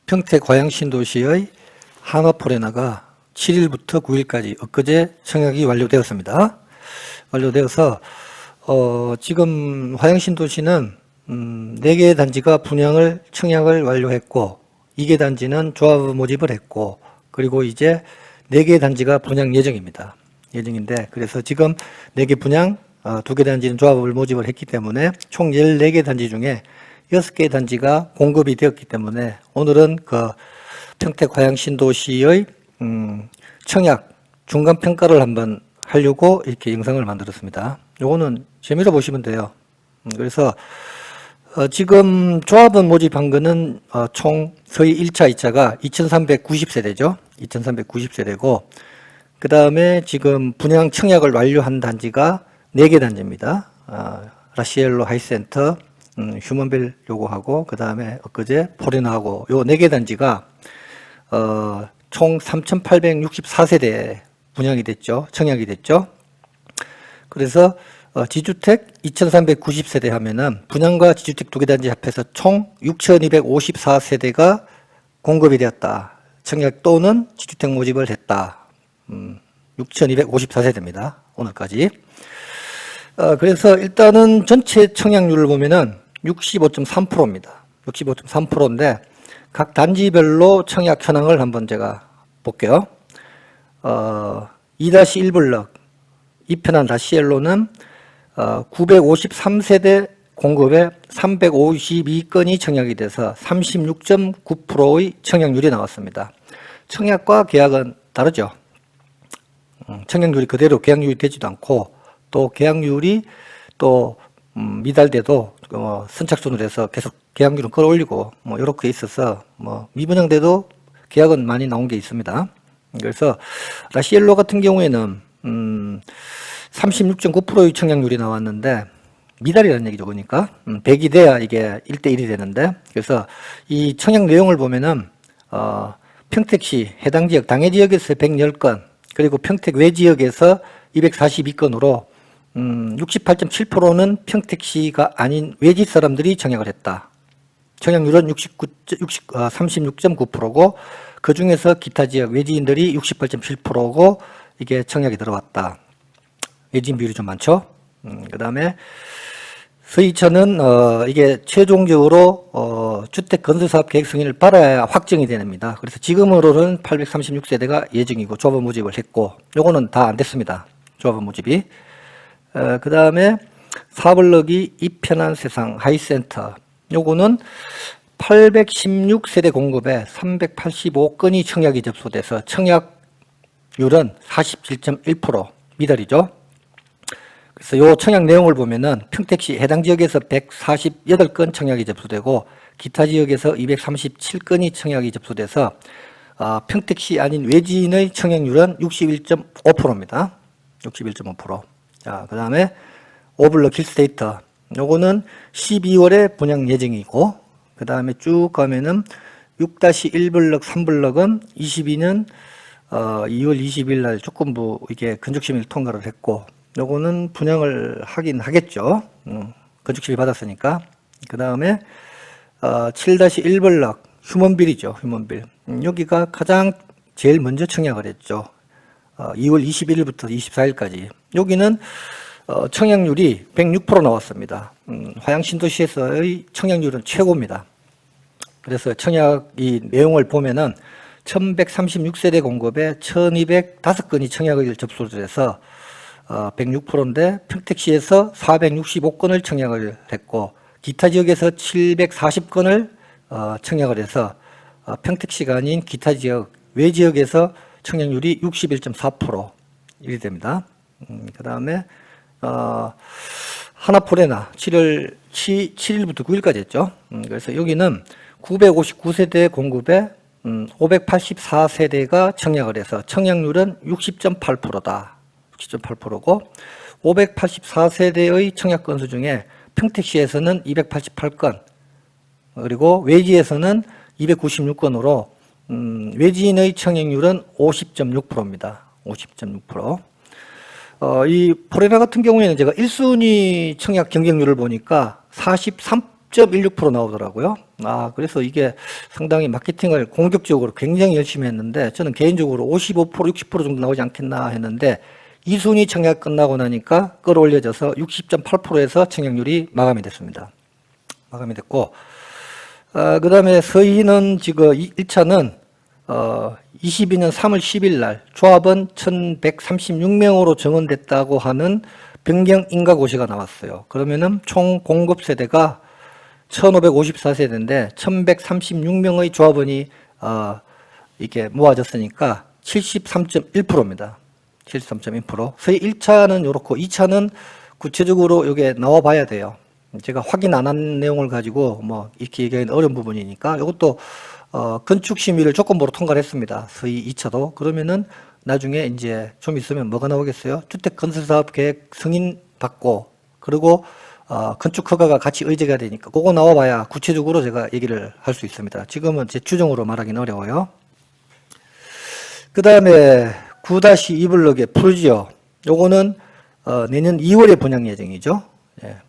평택 과양신도시의 한화포레나가 7일부터 9일까지 엊그제 청약이 완료되었습니다. 완료되어서 지금 화양신도시는 4개의 단지가 분양을 청약을 완료했고 2개 단지는 조합 모집을 했고 그리고 이제 4개의 단지가 분양 예정인데 그래서 지금 4개 분양 2개 단지는 조합을 모집을 했기 때문에 총 14개 단지 중에 6개 단지가 공급이 되었기 때문에 오늘은 그 평택 화양신도시의 청약 중간평가를 한번 하려고 이렇게 영상을 만들었습니다. 요거는 재미로 보시면 돼요. 그래서 지금 조합원 모집한 거는 총 서희 1차, 2차가 2390세대죠. 2390세대고 그 다음에 지금 분양 청약을 완료한 단지가 4개 단지입니다. 라시엘로 하이센터, 휴먼빌 요거하고 그 다음에 엊그제 포레나하고 요 4개 단지가 총 3864세대 분양이 됐죠. 청약이 됐죠. 그래서 지주택 2390세대 하면은 분양과 지주택 2개 단지 합해서 총 6254세대가 공급이 되었다. 청약 또는 지주택 모집을 했다. 6254세대입니다. 오늘까지. 그래서 일단은 전체 청약률을 보면은 65.3%입니다. 65.3%인데 각 단지별로 청약 현황을 한번 제가 볼게요. 2-1블럭 이편한 라시엘로는 953세대 공급에 352건이 청약이 돼서 36.9%의 청약률이 나왔습니다. 청약과 계약은 다르죠. 청약률이 그대로 계약률이 되지도 않고 또 계약률이 또 미달돼도 선착순으로 해서 계속 계약률은 끌어올리고 뭐 이렇게 있어서 뭐 미분양돼도 계약은 많이 나온 게 있습니다. 그래서 라시엘로 같은 경우에는 36.9%의 청약률이 나왔는데 미달이라는 얘기죠. 그러니까 100이 돼야 이게 1대1이 되는데 그래서 이 청약 내용을 보면은 평택시 해당 지역 당해 지역에서 110건 그리고 평택 외 지역에서 242건으로 68.7%는 평택시가 아닌 외지 사람들이 청약을 했다. 청약률은 36.9%고 그 중에서 기타 지역 외지인들이 68.7%고 이게 청약이 들어왔다. 외지인 비율이 좀 많죠. 그 다음에 서희천은 이게 최종적으로 주택 건설사업 계획 승인을 받아야 확정이 됩니다. 그래서 지금으로는 836세대가 예정이고 조합원 모집을 했고 요거는 다 안 됐습니다. 조합원 모집이. 그 다음에 4블럭이 이편한 세상 하이센터 요거는 816세대 공급에 385건이 청약이 접수돼서 청약률은 47.1% 미달이죠. 그래서 요 청약 내용을 보면은 평택시 해당 지역에서 148건 청약이 접수되고 기타 지역에서 237건이 청약이 접수돼서 평택시 아닌 외지인의 청약률은 61.5%입니다. 61.5%. 자, 그 다음에 5블럭 힐스테이터 요거는 12월에 분양 예정이고 그 다음에 쭉 가면은 6-1블럭 3블럭은 22년 2월 20일 날 조건부 이게 건축심의를 통과를 했고 요거는 분양을 하긴 하겠죠. 건축심의 받았으니까. 그 다음에 7-1블럭 휴먼빌이죠. 휴먼빌. 여기가 가장 제일 먼저 청약을 했죠. 2월 21일부터 24일까지. 여기는 청약률이 106% 나왔습니다. 화양신도시에서의 청약률은 최고입니다. 그래서 청약 이 내용을 보면은 1136세대 공급에 1205건이 청약을 접수를 해서 106%인데 평택시에서 465건을 청약을 했고 기타 지역에서 740건을 청약을 해서 평택시가 아닌 기타 지역 외 지역에서 청약률이 61.4% 이리 됩니다. 그 다음에 하나포레나 7일부터 9일까지 했죠. 그래서 여기는 959세대 공급에 584세대가 청약을 해서 청약률은 60.8%다. 60.8%고 584세대의 청약 건수 중에 평택시에서는 288건 그리고 외지에서는 296건으로 외지인의 청약률은 50.6%입니다. 50.6%. 이 포레나 같은 경우에는 제가 1순위 청약 경쟁률을 보니까 10.16% 나오더라고요. 그래서 이게 상당히 마케팅을 공격적으로 굉장히 열심히 했는데, 저는 개인적으로 55%, 60% 정도 나오지 않겠나 했는데, 2순위 청약 끝나고 나니까 끌어올려져서 60.8%에서 청약률이 마감이 됐습니다. 마감이 됐고, 그 다음에 서희는 지금 1차는 22년 3월 10일 날 조합원 1136명으로 정원됐다고 하는 변경 인가고시가 나왔어요. 그러면은 총 공급 세대가 1554세대인데 1136명의 조합원이 이렇게 모아졌으니까 73.1%입니다. 73.1%. 서희 1차는 요렇고 2차는 구체적으로 이게 나와 봐야 돼요. 제가 확인 안 한 내용을 가지고 뭐 이렇게 얘기하기는 어려운 부분이니까 이것도 건축 심의를 조건부로 통과를 했습니다. 서희 2차도. 그러면은 나중에 이제 좀 있으면 뭐가 나오겠어요? 주택 건설 사업 계획 승인 받고, 그리고 건축 허가가 같이 의제가 되니까 그거 나와 봐야 구체적으로 제가 얘기를 할 수 있습니다. 지금은 제 추정으로 말하기는 어려워요. 그 다음에 9-2블럭의 풀지어. 요거는 내년 2월에 분양 예정이죠.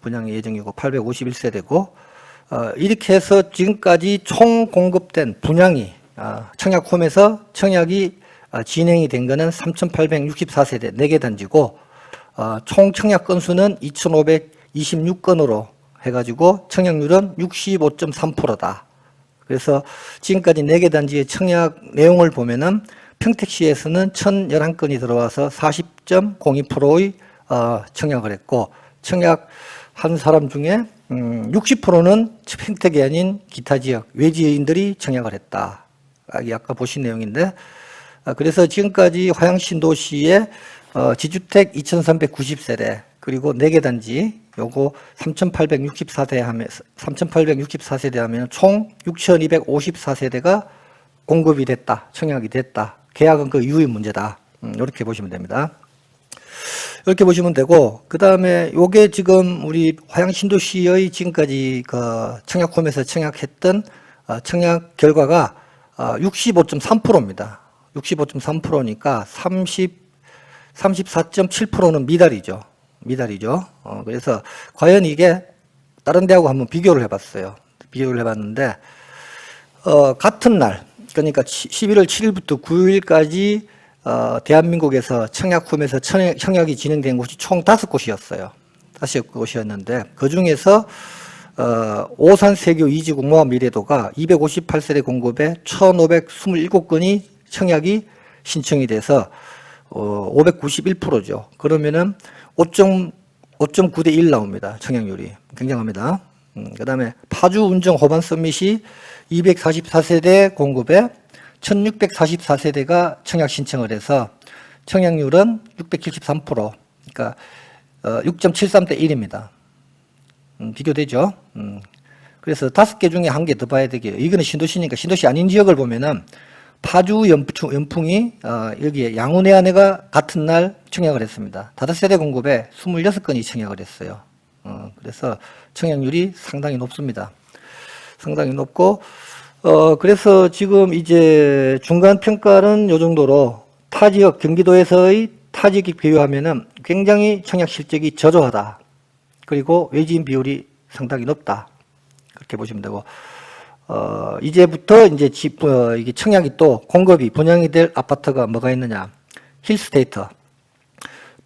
분양 예정이고 851세대고, 이렇게 해서 지금까지 총 공급된 분양이 청약홈에서 청약이 진행이 된 거는 3,864세대 4개 단지고, 총 청약 건수는 2,526건으로 해가지고 청약률은 65.3%다. 그래서 지금까지 4개 단지의 청약 내용을 보면은 평택시에서는 1,011건이 들어와서 40.02%의 청약을 했고, 청약 한 사람 중에 60%는 평택이 아닌 기타 지역 외지인들이 청약을 했다. 아까 보신 내용인데, 그래서 지금까지 화양신도시의 지주택 2,390세대 그리고 4개 단지 요거 3,864세대 하면 총 6,254세대가 공급이 됐다. 청약이 됐다. 계약은 그 이후의 문제다. 이렇게 보시면 됩니다. 이렇게 보시면 되고, 그 다음에 요게 지금 우리 화양신도시의 지금까지 그 청약홈에서 청약했던 청약 결과가 65.3%입니다. 65.3%니까 34.7%는 미달이죠. 미달이죠. 그래서 과연 이게 다른 데하고 한번 비교를 해봤어요. 비교를 해봤는데, 같은 날, 그러니까 11월 7일부터 9일까지 대한민국에서 청약홈에서 청약이 진행된 곳이 총 5곳이었어요. 5곳이었는데, 그 중에서 오산 세교 이지공모와 미래도가 258세대 공급에 1,527건이 청약이 신청이 돼서 591%죠. 그러면은 5.9대 1 나옵니다. 청약률이. 굉장합니다. 그 다음에 파주 운정 호반 서밋이 244세대 공급에 1644세대가 청약 신청을 해서 청약률은 673%, 그러니까 6.73대 1입니다. 비교되죠. 그래서 5개 중에 1개 더 봐야 되게요. 이거는 신도시니까 신도시 아닌 지역을 보면은 파주 연풍이 여기에 양운해안에가 같은 날 청약을 했습니다. 5세대 공급에 26건이 청약을 했어요. 그래서 청약률이 상당히 높습니다. 상당히 높고, 그래서 지금 이제 중간 평가는 요 정도로 타 지역, 경기도에서의 타 지역에 비교하면은 굉장히 청약 실적이 저조하다. 그리고 외지인 비율이 상당히 높다. 그렇게 보시면 되고, 이제부터 이제 이게 청약이 또 공급이 분양이 될 아파트가 뭐가 있느냐. 힐스테이트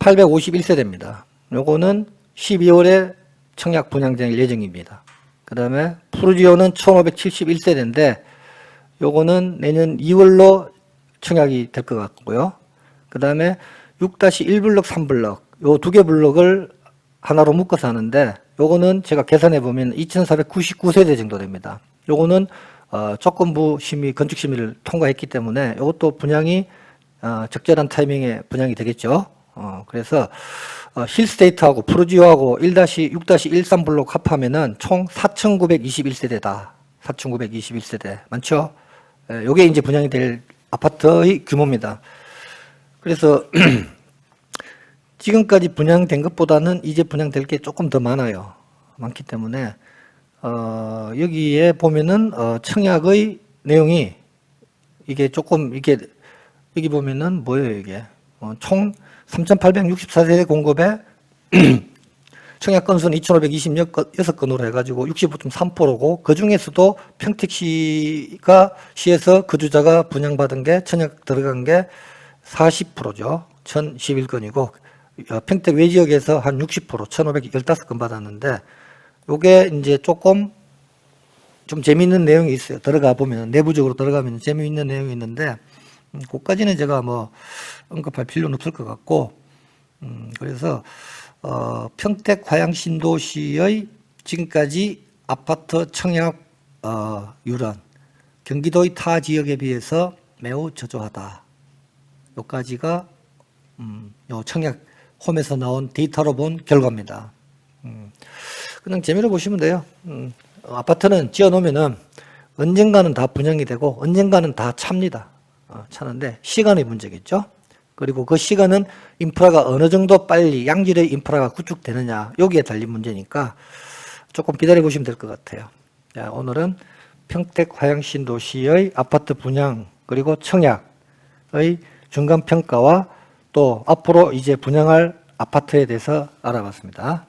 851세대입니다. 요거는 12월에 청약 분양될 예정입니다. 그 다음에 푸르지오는 1571세대인데 요거는 내년 2월로 청약이 될 것 같고요. 그 다음에 6-1블럭, 3블럭 요 2개 블럭을 하나로 묶어서 하는데 요거는 제가 계산해 보면 2,499세대 정도 됩니다. 요거는 조건부 심의, 건축 심의를 통과했기 때문에 요것도 분양이 적절한 타이밍에 분양이 되겠죠. 그래서 힐스테이트하고 푸르지오하고 1-6-13 블록 합하면은 총 4,921세대다. 4,921세대. 많죠? 요게 이제 분양이 될 아파트의 규모입니다. 그래서 지금까지 분양된 것보다는 이제 분양될 게 조금 더 많아요. 많기 때문에 여기에 보면은 청약의 내용이 이게 조금 이게 여기 보면은 뭐예요 이게 총 3,864세대 공급에 청약 건수는 2,526건으로 해가지고 65.3%고 그 중에서도 평택시에서 거주자가 분양받은 게 청약 들어간 게 40%죠. 1,011건이고 평택 외지역에서 한 60% 1,515건 받았는데 요게 이제 조금 좀 재미있는 내용이 있어요. 들어가 보면 내부적으로 들어가면 재미있는 내용이 있는데 그까지는 제가 뭐 언급할 필요는 없을 것 같고 그래서 평택 화양신도시의 지금까지 아파트 청약 율은 경기도의 타 지역에 비해서 매우 저조하다. 요까지가 요 청약 홈에서 나온 데이터로 본 결과입니다. 그냥 재미로 보시면 돼요. 아파트는 지어 놓으면은 언젠가는 다 분양이 되고 언젠가는 다 찹니다. 차는데 시간의 문제겠죠. 그리고 그 시간은 인프라가 어느 정도 빨리 양질의 인프라가 구축되느냐 여기에 달린 문제니까 조금 기다려 보시면 될 것 같아요. 자, 오늘은 평택 화양신도시의 아파트 분양 그리고 청약의 중간 평가와 또 앞으로 이제 분양할 아파트에 대해서 알아봤습니다.